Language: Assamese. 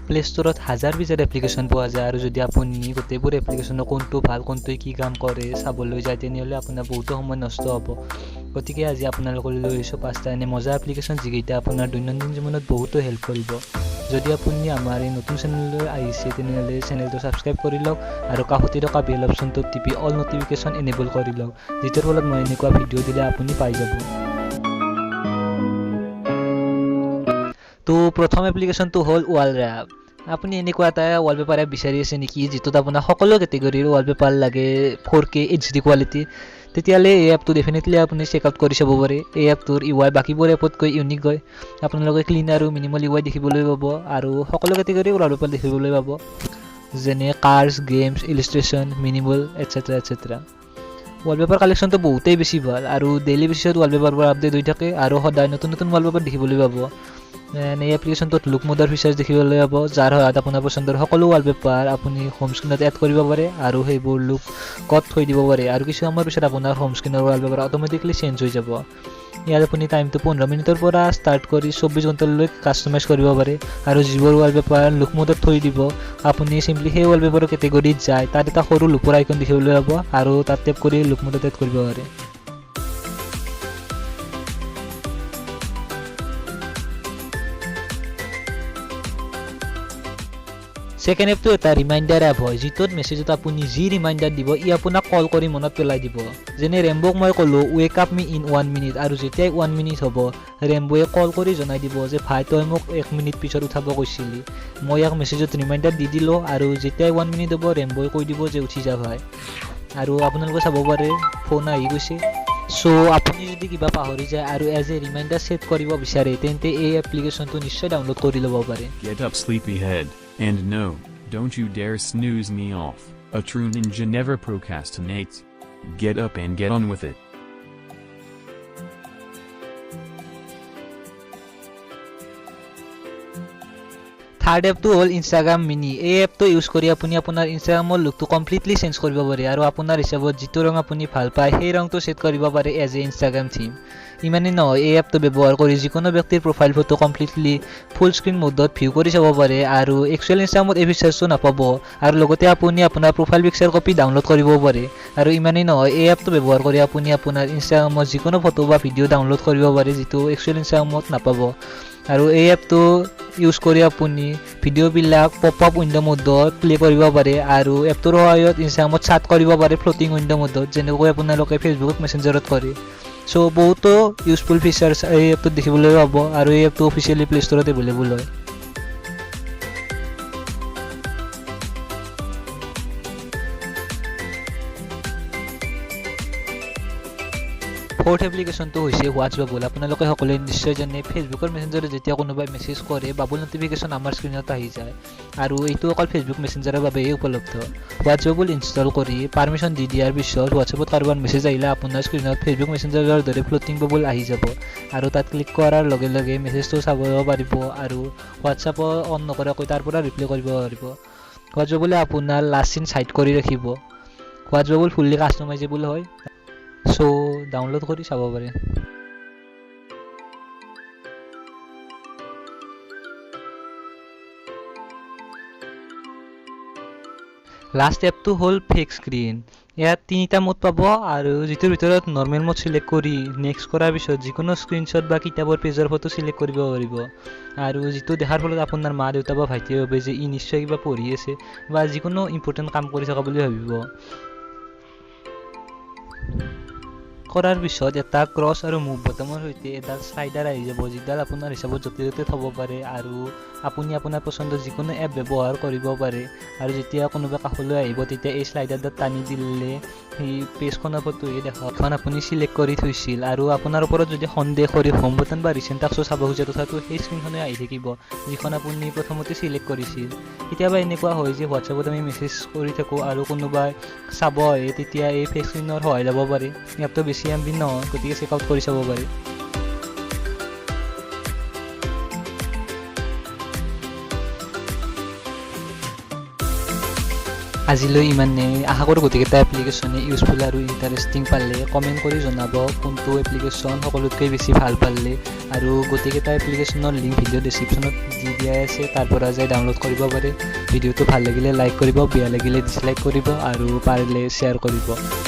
প্লে ষ্টৰত হাজাৰ বিজাৰ এপ্লিকেশ্যন পোৱা যায় আৰু যদি আপুনি গোটেইবোৰ এপ্লিকেশ্যনৰ কোনটো ভাল কোনটোৱে কি কাম কৰে চাবলৈ যায় তেনেহ'লে আপোনাৰ বহুতো সময় নষ্ট হ'ব। গতিকে আজি আপোনালোকলৈ লৈ আহিছোঁ 5টা এনে মজা এপ্লিকেশ্যন যিকেইটা আপোনাৰ দৈনন্দিন জীৱনত বহুতো হেল্প কৰিব। যদি আপুনি আমাৰ এই নতুন চেনেললৈ আহিছে তেনেহ'লে চেনেলটো ছাবস্ক্ৰাইব কৰি লওক আৰু কাষতে থকা বেল অপশ্যনটোত টিপি অল নটিফিকেশ্যন এনেবল কৰি লওক, যিটোৰ ফলত মই এনেকুৱা ভিডিঅ' দিলে আপুনি পাই যাব। তো প্ৰথম এপ্লিকেশ্যনটো হ'ল ৱাল ৰেপ। আপুনি এনেকুৱা এটা ৱালপেপাৰ এপ বিচাৰি আছে নেকি যিটোত আপোনাৰ সকলো কেটেগৰীৰ ৱালপেপাৰ লাগে 4K HD কোৱালিটি, তেতিয়াহ'লে এই এপটো ডেফিনেটলি আপুনি চেক আউট কৰি চাব পাৰে। এই এপটোৰ UI বাকীবোৰ এপতকৈ ইউনিক হয়। আপোনালোকে ক্লিন আৰু মিনিমল UI দেখিবলৈ পাব আৰু সকলো কেটেগৰীৰ ৱালপেপাৰ দেখিবলৈ পাব, যেনে cars, games, illustration, minimal etcetera etcetera. Wallpaper কালেকশ্যনটো বহুতেই বেছি ভাল আৰু ডেইলি বেচিছত ৱালপেপাৰবোৰ আপডেট হৈ থাকে আৰু সদায় নতুন নতুন ৱালপেপাৰ দেখিবলৈ পাব। এই এপ্লিকেশ্যনটোত লুক মোডৰ ফিচাৰ্ছ দেখিবলৈ পাব, যাৰ সহায়ত আপোনাৰ পচন্দৰ সকলো ৱালপেপাৰ আপুনি হোম স্ক্ৰীনত এড কৰিব পাৰে আৰু সেইবোৰ লুকত থৈ দিব পাৰে আৰু কিছু সময়ৰ পিছত আপোনাৰ হোম স্ক্ৰীনৰ ৱালপেপাৰ অট'মেটিকলি চেঞ্জ হৈ যাব। ইয়াত আপুনি টাইমটো 15 মিনিটৰ পৰা ষ্টাৰ্ট কৰি 24 ঘণ্টালৈ কাষ্টমাইজ কৰিব পাৰে আৰু যিবোৰ ৱালপেপাৰ লুক মোডত থৈ দিব আপুনি চিম্পলি সেই ৱালপেপাৰৰ কেটেগৰীত যায় তাত এটা সৰু লুপৰ আইকন দেখিবলৈ পাব আৰু তাত টেপ কৰি লুক মোডত এড কৰিব পাৰে। ছেকেণ্ড এপটো এটা ৰিমাইণ্ডাৰ এপ হয়, যিটোত মেছেজত আপুনি যি ৰিমাইণ্ডাৰ দিব ই আপোনাক কল কৰি মনত পেলাই দিব। যেনে ৰেম্বক মই ক'লোঁ wake up me in 1 minute আৰু যেতিয়াই 1 মিনিট হ'ব ৰেম্বয়ে কল কৰি জনাই দিব যে ভাই তই মোক 1 মিনিট পিছত উঠাব কৈছিলি। মই ইয়াক মেছেজত ৰিমাইণ্ডাৰ দি দিলোঁ আৰু যেতিয়াই 1 মিনিট হ'ব ৰেম্বয়ে কৈ দিব যে উঠি যা ভাই, আৰু আপোনালোকে চাব পাৰে ফোন আহি গৈছে। চ' আপুনি যদি কিবা পাহৰি যায় আৰু এজ এ ৰিমাইণ্ডাৰ ছেট কৰিব বিচাৰে তেন্তে এই এপ্লিকেশ্যনটো নিশ্চয় ডাউনলোড কৰি ল'ব পাৰে। Get up, sleepyhead, and no, don't you dare snooze me off. A true ninja never procrastinates. Get up and get on with it. Third এপটো হ'ল ইনষ্টাগ্ৰাম মিনি। এই এপটো ইউজ কৰি আপুনি আপোনাৰ ইনষ্টাগ্ৰামৰ লুকটো কমপ্লিটলি চেঞ্জ কৰিব পাৰে আৰু আপোনাৰ হিচাপত যিটো ৰং আপুনি ভাল পায় সেই ৰংটো ছেট কৰিব পাৰে এজ এ ইনষ্টাগ্ৰাম থিম। ইমানেই নহয়, এই এপটো ব্যৱহাৰ কৰি যিকোনো ব্যক্তিৰ প্ৰফাইল ফটো কমপ্লিটলি ফুল স্ক্ৰীণ মোডত ভিউ কৰি চাব পাৰে আৰু একচুৱেল ইনষ্টাগ্ৰামত এই ফিচাৰ্ছটো নাপাব আৰু লগতে আপুনি আপোনাৰ প্ৰফাইল পিকচাৰ কপি ডাউনলোড কৰিব পাৰে। আৰু ইমানেই নহয়, এই এপটো ব্যৱহাৰ কৰি আপুনি আপোনাৰ ইনষ্টাগ্ৰামত যিকোনো ফটো বা ভিডিঅ' ডাউনলোড কৰিব পাৰে যিটো একচুৱেল ইনষ্টাগ্ৰামত নাপাব। আৰু এই এপটো ইউজ কৰি আপুনি ভিডিঅ'বিলাক পপ আপ উইণ্ড' মোডত প্লে কৰিব পাৰে আৰু এপটোৰ সহায়ত ইনষ্টাগ্ৰামত চাট কৰিব পাৰে ফ্লটিং উইণ্ড' মোডত, যেনেকৈ আপোনালোকে ফেচবুক মেছেঞ্জাৰত কৰে। চ' বহুতো ইউজফুল ফিচাৰ্ছ এই এপটোত দেখিবলৈ পাব আৰু এই এপটো অফিচিয়েলি প্লে ষ্টৰত এভেইলেবল হয়। ফ'ৰ্থ এপ্লিকেশ্যনটো হৈছে হোৱাটছআপ। আপোনালোকে সকলোৱে নিশ্চয় জানে ফেচবুকৰ মেছেঞ্জাৰত যেতিয়া কোনোবাই মেছেজ কৰে বাবুল নটিফিকেশ্যন আমাৰ স্ক্ৰীণত আহি যায় আৰু এইটো অকল ফেচবুক মেছেঞ্জাৰৰ বাবেই উপলব্ধ। হোৱাটছআপ ইনষ্টল কৰি পাৰ্মিশ্যন দি দিয়াৰ পিছত হোৱাটছআপত কাৰোবাৰ মেছেজ আহিলে আপোনাৰ স্ক্ৰীণত ফেচবুক মেছেঞ্জাৰৰ দৰে ফ্লটিং বাবুল আহি যাব আৰু তাত ক্লিক কৰাৰ লগে লগে মেছেজটো চাব পাৰিব আৰু হোৱাটছআপ অন নকৰাকৈ তাৰ পৰা ৰিপ্লাই কৰিব পাৰিব। হোৱাটছআপে আপোনাৰ লাষ্ট চিন চাইড কৰি ৰাখিব। হোৱাটছআপ ফুল্লি কাষ্টমাইজেবল হয়, চ' ডাউনলোড কৰি চাব পাৰে। লাষ্ট এপটো হ'ল ফেক স্ক্ৰীন। ইয়াত 3টা মোড পাব আৰু যিটোৰ ভিতৰত নৰ্মেল মোড চিলেক্ট কৰি নেক্সট কৰাৰ পিছত যিকোনো স্ক্ৰীনশ্বট বা কিতাপৰ পেজৰ ফটো চিলেক্ট কৰিব পাৰিব আৰু যিটো দেখাৰ ফলত আপোনাৰ মা দেউতা বা ভাইটিয়ে ভাবে যে ই নিশ্চয় কিবা পঢ়ি আছে বা যিকোনো ইম্পৰ্টেণ্ট কাম কৰি থকা বুলি ভাবিব। কৰাৰ পিছত এটা ক্ৰছ আৰু মুভ বটমৰ সৈতে এডাল শ্লাইডাৰ আহি যাব, যিডাল আপোনাৰ হিচাপত য'তে ত'তে থ'ব পাৰে আৰু আপুনি আপোনাৰ পচন্দৰ যিকোনো এপ ব্যৱহাৰ কৰিব পাৰে। আৰু যেতিয়া কোনোবা কাষলৈ আহিব তেতিয়া এই শ্লাইডাৰডাল টানি দিলে সেই পেজখনৰ ফটোৱে দেখাব এখন আপুনি চিলেক্ট কৰি থৈছিল আৰু আপোনাৰ ওপৰত যদি সন্দেহ কৰি হোম বটন বা ৰিচেণ্ট টাস্কো চাব খোজে তথাপিও সেই স্ক্ৰীণখনে আহি থাকিব যিখন আপুনি প্ৰথমতে চিলেক্ট কৰিছিল। কেতিয়াবা এনেকুৱা হয় যে হোৱাটছআপত আমি মেছেজ কৰি থাকোঁ আৰু কোনোবাই চাব আহে তেতিয়া এই ফেক স্ক্ৰীণৰ সহায় ল'ব পাৰে। এপটো বেছি MB নহয়, গতিকে চেক আউট কৰি চাব পাৰে। আজিলৈ ইমানে আশা কৰোঁ গোটেইকেইটা এপ্লিকেশ্যনে ইউজফুল আৰু ইণ্টাৰেষ্টিং পালে কমেণ্ট কৰি জনাব কোনটো এপ্লিকেশ্যন সকলোতকৈ বেছি ভাল পালে আৰু গোটেইকেইটা এপ্লিকেশ্যনৰ লিংক ভিডিঅ' ডেছক্ৰিপশ্যনত দি দিয়া আছে তাৰ পৰা যাই ডাউনলোড কৰিব পাৰে ভিডিঅ'টো ভাল লাগিলে লাইক কৰিব বেয়া লাগিলে ডিছলাইক কৰিব আৰু পাৰিলে শ্বেয়াৰ কৰিব